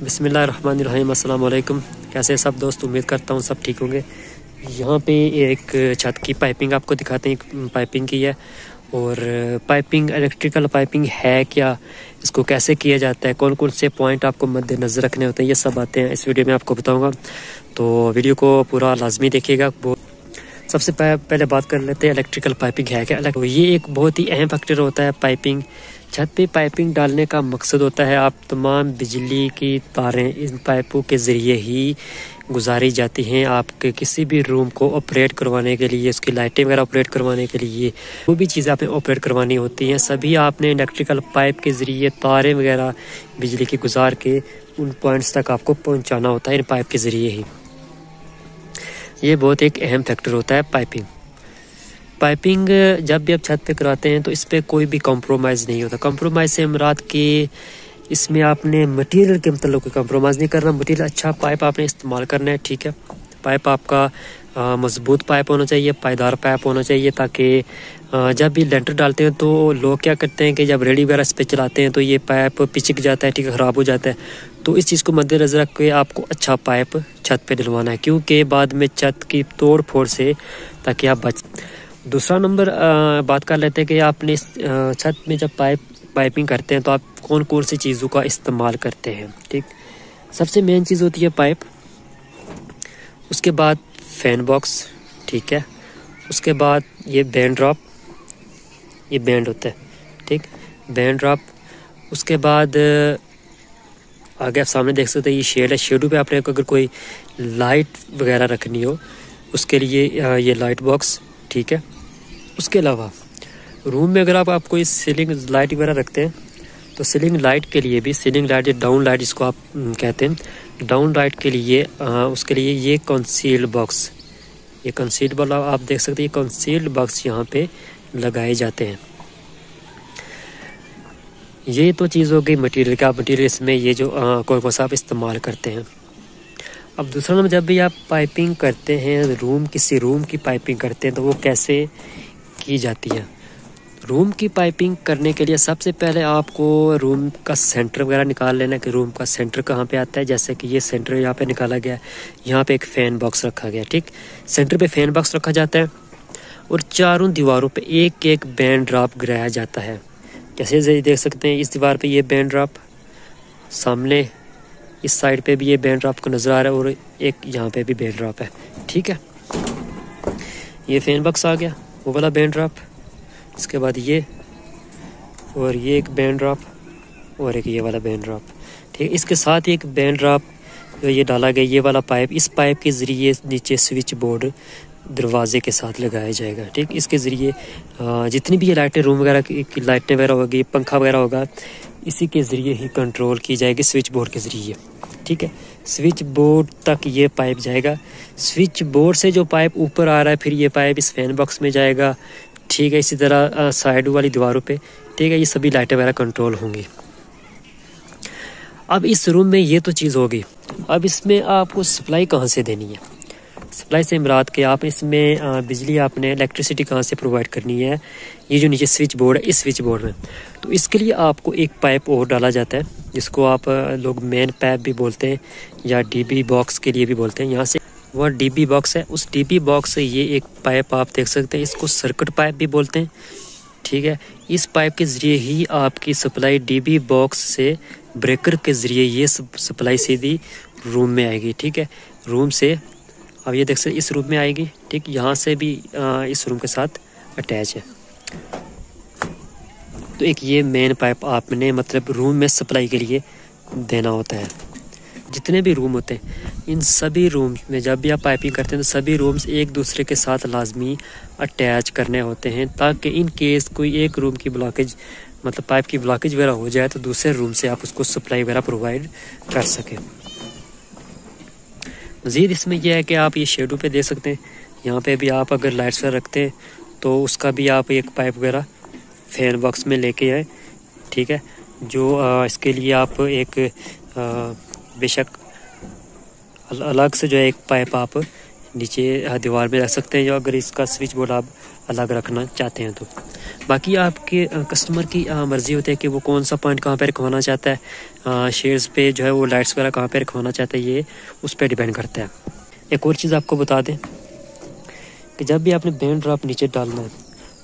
बिस्मिल्लाहिर्रहमानिर्रहीम, अस्सलाम वालेकुम। कैसे सब दोस्त, उम्मीद करता हूँ सब ठीक होंगे। यहाँ पे एक छत की पाइपिंग आपको दिखाते हैं, पाइपिंग की है। और पाइपिंग, इलेक्ट्रिकल पाइपिंग है क्या, इसको कैसे किया जाता है, कौन कौन से पॉइंट आपको मद्देनज़र रखने होते हैं, ये सब बातें इस वीडियो में आपको बताऊँगा। तो वीडियो को पूरा लाजमी देखिएगा। सबसे पहले बात कर लेते हैं इलेक्ट्रिकल पाइपिंग है क्या। तो ये एक बहुत ही अहम फैक्टर होता है पाइपिंग। छत पे पाइपिंग डालने का मकसद होता है आप तमाम बिजली की तारें इन पाइपों के ज़रिए ही गुजारी जाती हैं। आपके किसी भी रूम को ऑपरेट करवाने के लिए, उसकी लाइटें वगैरह ऑपरेट करवाने के लिए, वो भी चीज़ें आपने ऑपरेट करवानी होती हैं, सभी आपने इलेक्ट्रिकल पाइप के ज़रिए तारें वगैरह बिजली की गुजार के उन पॉइंट्स तक आपको पहुँचाना होता है इन पाइप के ज़रिए ही। ये बहुत एक अहम फैक्टर होता है पाइपिंग जब भी आप छत पे कराते हैं तो इस पर कोई भी कॉम्प्रोमाइज़ नहीं होता। कॉम्प्रोमाइज़ से मुराद कि इसमें आपने मटेरियल के मतलब कोई कॉम्प्रोमाइज़ नहीं करना। मटेरियल अच्छा पाइप आपने इस्तेमाल करना है, ठीक है। पाइप आपका मजबूत पाइप होना चाहिए, पायदार पाइप होना चाहिए, ताकि जब भी लेंटर डालते हैं तो लोग क्या करते हैं कि जब रेडी वगैरह इस पर चलाते हैं तो ये पाइप पिचक जाता है, ठीक है, ख़राब हो जाता है। तो इस चीज़ को मद्देनज़र रख के आपको अच्छा पाइप छत पे डलवाना है, क्योंकि बाद में छत की तोड़ फोड़ से ताकि आप बच। दूसरा नंबर बात कर लेते हैं कि आपने छत में जब पाइपिंग करते हैं तो आप कौन कौन सी चीज़ों का इस्तेमाल करते हैं, ठीक। सबसे मेन चीज़ होती है पाइप, उसके बाद फैन बॉक्स, ठीक है, उसके बाद ये बैंड ड्रॉप, ये बैंड होता है, ठीक, बैंड ड्रॉप। उसके बाद आगे आप सामने देख सकते हैं ये शेड है। शेडू पे आपने अगर कोई लाइट वगैरह रखनी हो उसके लिए ये लाइट बॉक्स, ठीक है। उसके अलावा रूम में अगर आप कोई सीलिंग लाइट वगैरह रखते हैं तो सीलिंग लाइट के लिए भी, सीलिंग लाइट या डाउन लाइट जिसको आप कहते हैं, डाउन लाइट के लिए उसके लिए ये कंसील्ड बॉक्स, ये कंसील्ड वाला आप देख सकते हैं, ये कंसील्ड बॉक्स यहाँ पे लगाए जाते हैं। ये तो चीज़ हो गई मटेरियल का। मटेरियल इसमें ये जो कौन सा आप इस्तेमाल करते हैं। अब दूसरा नंबर, जब भी आप पाइपिंग करते हैं, किसी रूम की पाइपिंग करते हैं तो वो कैसे की जाती है। रूम की पाइपिंग करने के लिए सबसे पहले आपको रूम का सेंटर वगैरह निकाल लेना कि रूम का सेंटर कहाँ पे आता है। जैसे कि ये सेंटर यहाँ पे निकाला गया है, यहाँ पे एक फ़ैन बॉक्स रखा गया, ठीक। सेंटर पे फ़ैन बॉक्स रखा जाता है और चारों दीवारों पे एक एक बैंड ड्रॉप गिराया जाता है। जैसे देख सकते हैं इस दीवार पे ये बैंड ड्रॉप, सामने इस साइड पे भी ये बैंड ड्रॉप को नज़र आ रहा है और एक यहाँ पे भी बैंड ड्रॉप है, ठीक है। ये फैन बॉक्स आ गया, वो वाला बैंड ड्रॉप। इसके बाद ये और ये एक बैंड ड्रॉप और एक ये वाला बैंड ड्रॉप, ठीक है। इसके साथ एक बैंड ड्रॉप ये डाला गया, ये वाला पाइप, इस पाइप के ज़रिए नीचे स्विच बोर्ड दरवाजे के साथ लगाया जाएगा, ठीक। इसके ज़रिए जितनी भी ये लाइटें, रूम वगैरह की लाइटें वगैरह होगी, पंखा वगैरह होगा, इसी के ज़रिए ही कंट्रोल की जाएगी, स्विच बोर्ड के ज़रिए, ठीक है। स्विच बोर्ड तक ये पाइप जाएगा। स्विच बोर्ड से जो पाइप ऊपर आ रहा है फिर ये पाइप इस फैन बॉक्स में जाएगा, ठीक है। इसी तरह साइड वाली दीवारों पे, ठीक है, ये सभी लाइटें वगैरह कंट्रोल होंगी। अब इस रूम में ये तो चीज़ होगी। अब इसमें आपको सप्लाई कहाँ से देनी है। सप्लाई से मुराद के आप इसमें बिजली आपने इलेक्ट्रिसिटी कहाँ से प्रोवाइड करनी है। ये जो नीचे स्विच बोर्ड है, इस स्विच बोर्ड में, तो इसके लिए आपको एक पाइप और डाला जाता है जिसको आप लोग मेन पाइप भी बोलते हैं या डीबी बॉक्स के लिए भी बोलते हैं। यहाँ से वह डीबी बॉक्स है, उस डीबी बॉक्स से ये एक पाइप आप देख सकते हैं, इसको सर्किट पाइप भी बोलते हैं, ठीक है। इस पाइप के ज़रिए ही आपकी सप्लाई डीबी बॉक्स से ब्रेकर के ज़रिए ये सप्लाई सीधी रूम में आएगी, ठीक है। रूम से अब ये देख सकते इस रूम में आएगी, ठीक, यहाँ से भी इस रूम के साथ अटैच है। तो एक ये मेन पाइप आपने मतलब रूम में सप्लाई के लिए देना होता है। जितने भी रूम होते हैं इन सभी रूम्स में जब भी आप पाइपिंग करते हैं तो सभी रूम्स एक दूसरे के साथ लाजमी अटैच करने होते हैं, ताकि इन केस कोई एक रूम की ब्लॉकेज, मतलब पाइप की ब्लॉकेज वगैरह हो जाए तो दूसरे रूम से आप उसको सप्लाई वगैरह प्रोवाइड कर सकें। मज़ीद इसमें यह है कि आप ये शेडो पे दे सकते हैं। यहाँ पे भी आप अगर लाइट्स वगैरह रखते हैं तो उसका भी आप एक पाइप वगैरह फैन बॉक्स में लेके आए, ठीक है। जो इसके लिए आप एक बेशक अलग से जो है एक पाइप आप नीचे दीवार में रख सकते हैं, या अगर इसका स्विच बोर्ड आप अलग रखना चाहते हैं तो। बाकी आपके कस्टमर की मर्ज़ी होती है कि वो कौन सा पॉइंट कहाँ पे रखवाना चाहता है, शेड्स पे जो है वो लाइट्स वगैरह कहाँ पे रखवाना चाहता है, ये उस पर डिपेंड करता है। एक और चीज़ आपको बता दें कि जब भी आपने बैंड ड्रॉप नीचे डालना है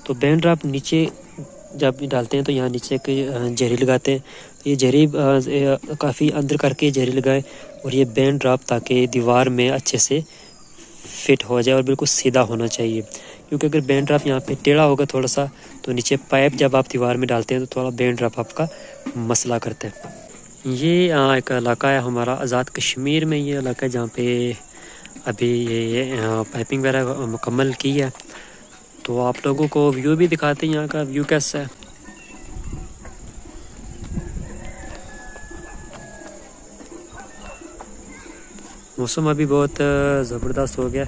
तो बैंड ड्रॉप नीचे जब डालते हैं तो यहाँ नीचे एक जरी लगाते हैं। तो ये जरी काफ़ी अंदर करके जरी लगाएं और ये बैंड ड्रॉप ताकि दीवार में अच्छे से फिट हो जाए और बिल्कुल सीधा होना चाहिए, क्योंकि अगर बैंड ड्रॉप यहाँ पे टेढ़ा होगा थोड़ा सा तो नीचे पाइप जब आप दीवार में डालते हैं तो थोड़ा बैंड ड्रॉप आपका मसला करता है। ये एक इलाका है हमारा आज़ाद कश्मीर में, ये इलाका है जहाँ पे अभी ये पाइपिंग वगैरह मुकम्मल की है। तो आप लोगों को व्यू भी दिखाते हैं, यहाँ का व्यू कैसा है। मौसम अभी बहुत ज़बरदस्त हो गया।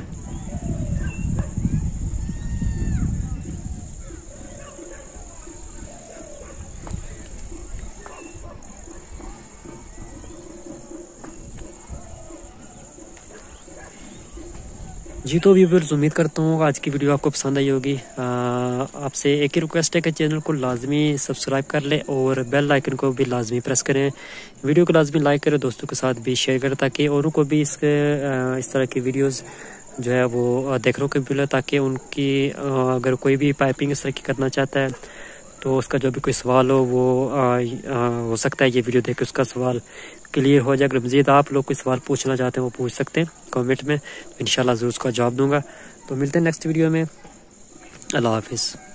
जी तो व्यूअर्स, उम्मीद करता हूँ आज की वीडियो आपको पसंद आई होगी। आपसे एक ही रिक्वेस्ट है कि चैनल को लाजमी सब्सक्राइब कर लें और बेल आइकन को भी लाजमी प्रेस करें। वीडियो को लाजमी लाइक करें, दोस्तों के साथ भी शेयर करें ताकि औरों को भी इस तरह की वीडियोस जो है वो देखने को मिले, ताकि उनकी अगर कोई भी पाइपिंग इस तरह की करना चाहता है तो उसका जो भी कोई सवाल हो वो हो सकता है ये वीडियो देख के उसका सवाल क्लियर हो जाए। अगर मज़ीद आप लोग कोई सवाल पूछना चाहते हैं वो पूछ सकते हैं कमेंट में, तो इंशाल्लाह ज़रूर उसका जवाब दूंगा। तो मिलते हैं नेक्स्ट वीडियो में। अल्लाह हाफिज़।